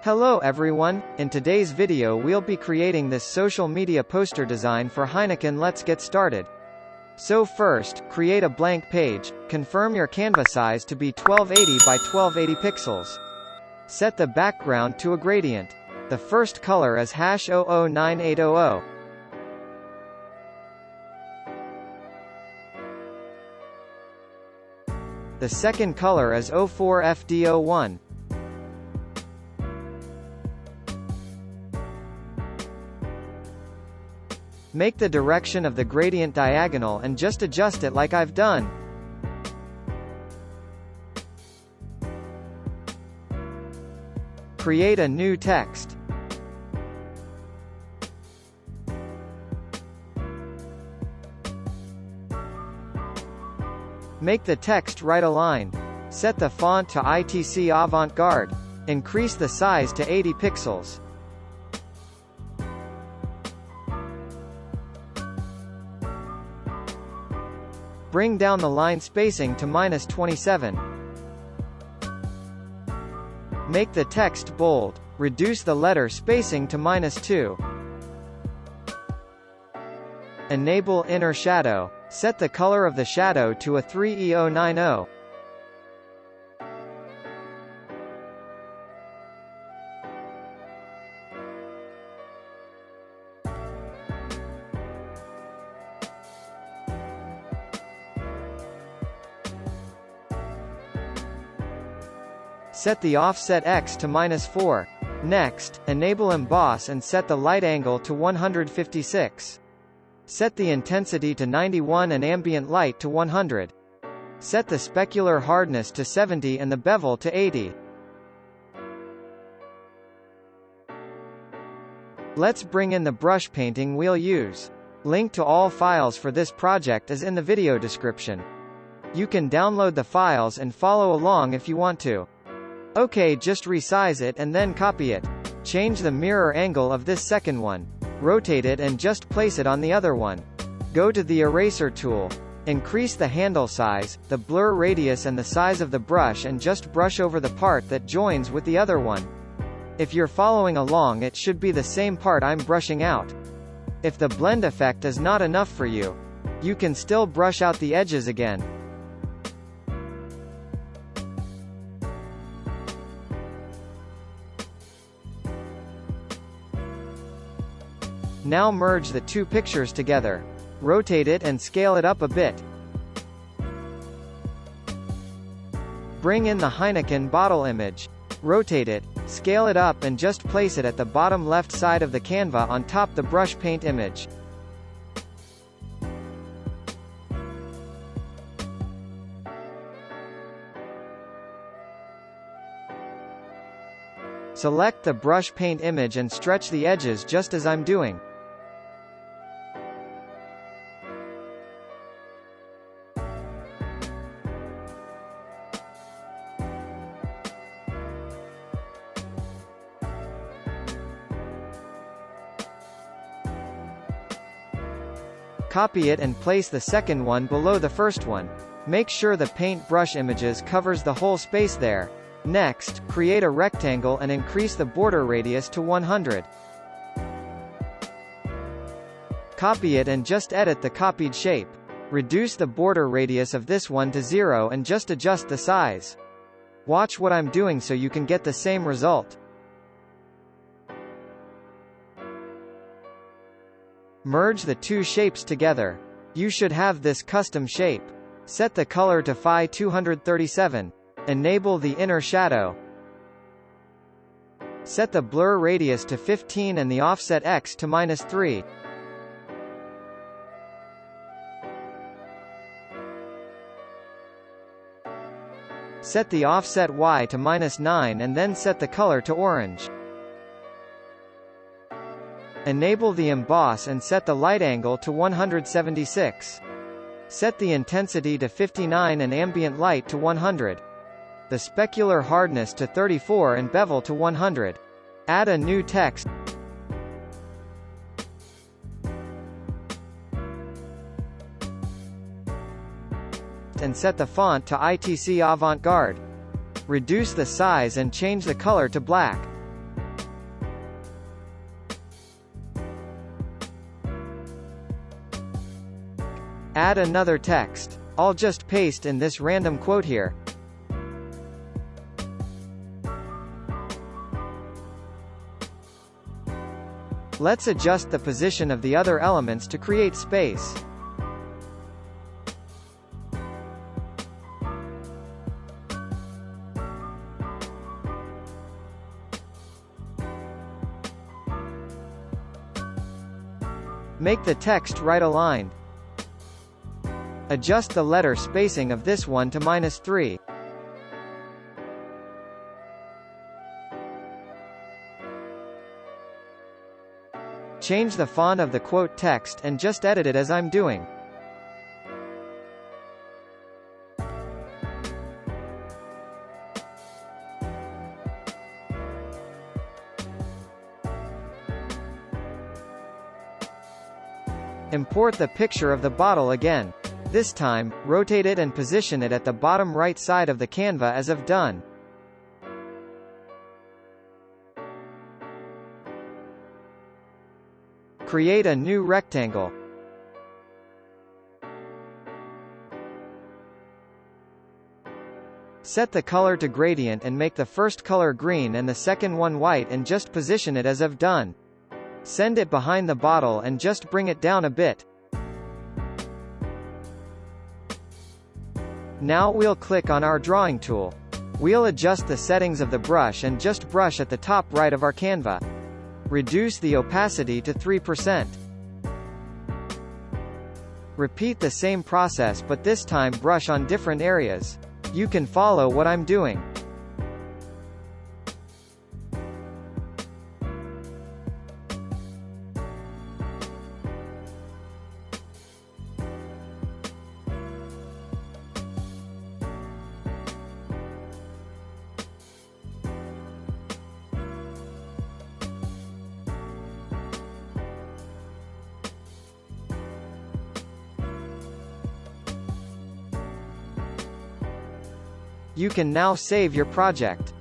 Hello everyone, in today's video we'll be creating this social media poster design for Heineken. Let's get started. So first, create a blank page, confirm your canvas size to be 1280 by 1280 pixels. Set the background to a gradient. The first color is #009800. The second color is 04FD01. Make the direction of the gradient diagonal and just adjust it like I've done. Create a new text. Make the text right align. Set the font to ITC Avant Garde. Increase the size to 80 pixels. Bring down the line spacing to -27. Make the text bold. Reduce the letter spacing to -2. Enable inner shadow. Set the color of the shadow to a 3E090. Set the offset X to -4. Next, enable emboss and set the light angle to 156. Set the intensity to 91 and ambient light to 100. Set the specular hardness to 70 and the bevel to 80. Let's bring in the brush painting we'll use. Link to all files for this project is in the video description. You can download the files and follow along if you want to. Okay, just resize it and then copy it. Change the mirror angle of this second one. Rotate it and just place it on the other one. Go to the eraser tool. Increase the handle size, the blur radius and the size of the brush and just brush over the part that joins with the other one. If you're following along, it should be the same part I'm brushing out. If the blend effect is not enough for you, you can still brush out the edges again. Now merge the two pictures together. Rotate it and scale it up a bit. Bring in the Heineken bottle image. Rotate it, scale it up and just place it at the bottom left side of the canvas on top the brush paint image. Select the brush paint image and stretch the edges just as I'm doing. Copy it and place the second one below the first one. Make sure the paint brush images covers the whole space there. Next, create a rectangle and increase the border radius to 100. Copy it and just edit the copied shape. Reduce the border radius of this one to 0 and just adjust the size. Watch what I'm doing so you can get the same result. Merge the two shapes together. You should have this custom shape. Set the color to Phi 237. Enable the inner shadow. Set the blur radius to 15 and the offset X to -3. Set the offset Y to -9 and then set the color to orange. Enable the emboss and set the light angle to 176. Set the intensity to 59 and ambient light to 100. The specular hardness to 34 and bevel to 100. Add a new text. And set the font to ITC Avant Garde. Reduce the size and change the color to black. Add another text. I'll just paste in this random quote here. Let's adjust the position of the other elements to create space. Make the text right-aligned. Adjust the letter spacing of this one to -3. Change the font of the quote text and just edit it as I'm doing. Import the picture of the bottle again. This time, rotate it and position it at the bottom right side of the Canva as if done. Create a new rectangle. Set the color to gradient and make the first color green and the second one white and just position it as if done. Send it behind the bottle and just bring it down a bit. Now we'll click on our drawing tool. We'll adjust the settings of the brush and just brush at the top right of our Canva. Reduce the opacity to 3%. Repeat the same process but this time brush on different areas. You can follow what I'm doing. You can now save your project.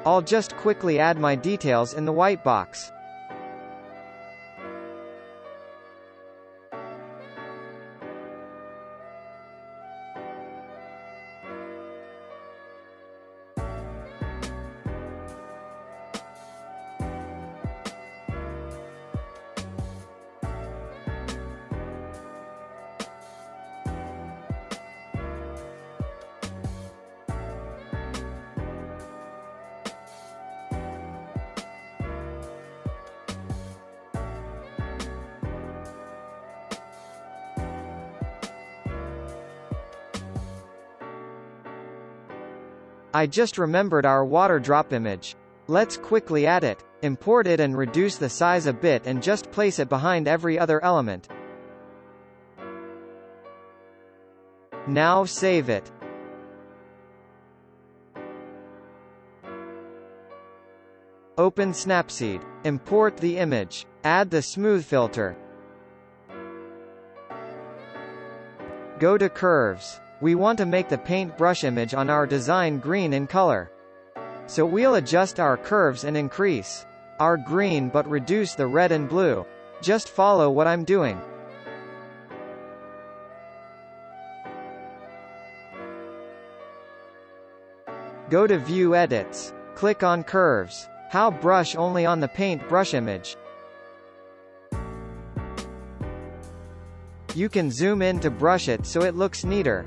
I'll just quickly add my details in the white box. I just remembered our water drop image. Let's quickly add it. Import it and reduce the size a bit and just place it behind every other element. Now save it. Open Snapseed. Import the image. Add the smooth filter. Go to Curves. We want to make the paintbrush image on our design green in color. So we'll adjust our curves and increase our green but reduce the red and blue. Just follow what I'm doing. Go to View Edits. Click on Curves. How brush only on the paintbrush image. You can zoom in to brush it so it looks neater.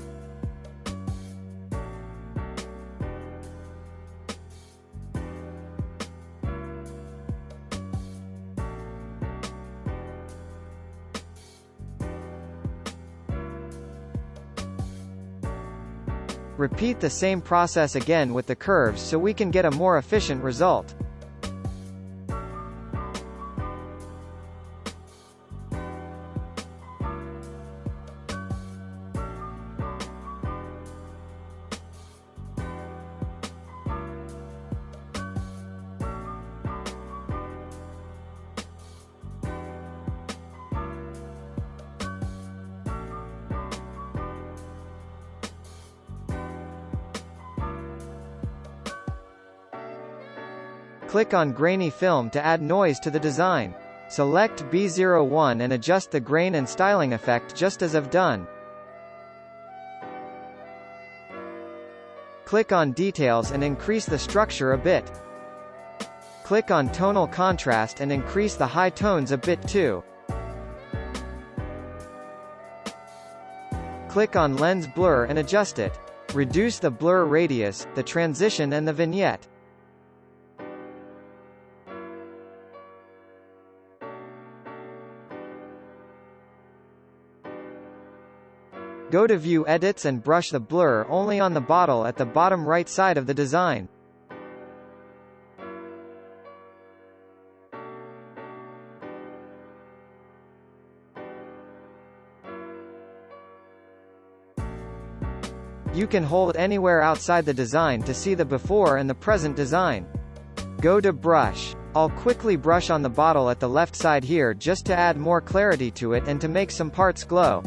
Repeat the same process again with the curves so we can get a more efficient result. Click on Grainy Film to add noise to the design. Select B01 and adjust the grain and styling effect just as I've done. Click on Details and increase the structure a bit. Click on Tonal Contrast and increase the high tones a bit too. Click on Lens Blur and adjust it. Reduce the blur radius, the transition and the vignette. Go to View Edits and brush the blur only on the bottle at the bottom right side of the design. You can hold anywhere outside the design to see the before and the present design. Go to Brush. I'll quickly brush on the bottle at the left side here just to add more clarity to it and to make some parts glow.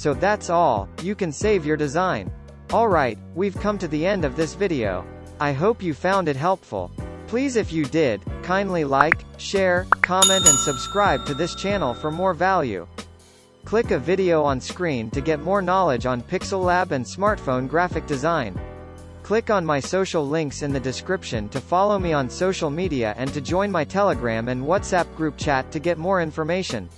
So that's all, you can save your design. Alright, we've come to the end of this video. I hope you found it helpful. Please, if you did, kindly like, share, comment and subscribe to this channel for more value. Click a video on screen to get more knowledge on Pixellab and smartphone graphic design. Click on my social links in the description to follow me on social media and to join my Telegram and WhatsApp group chat to get more information.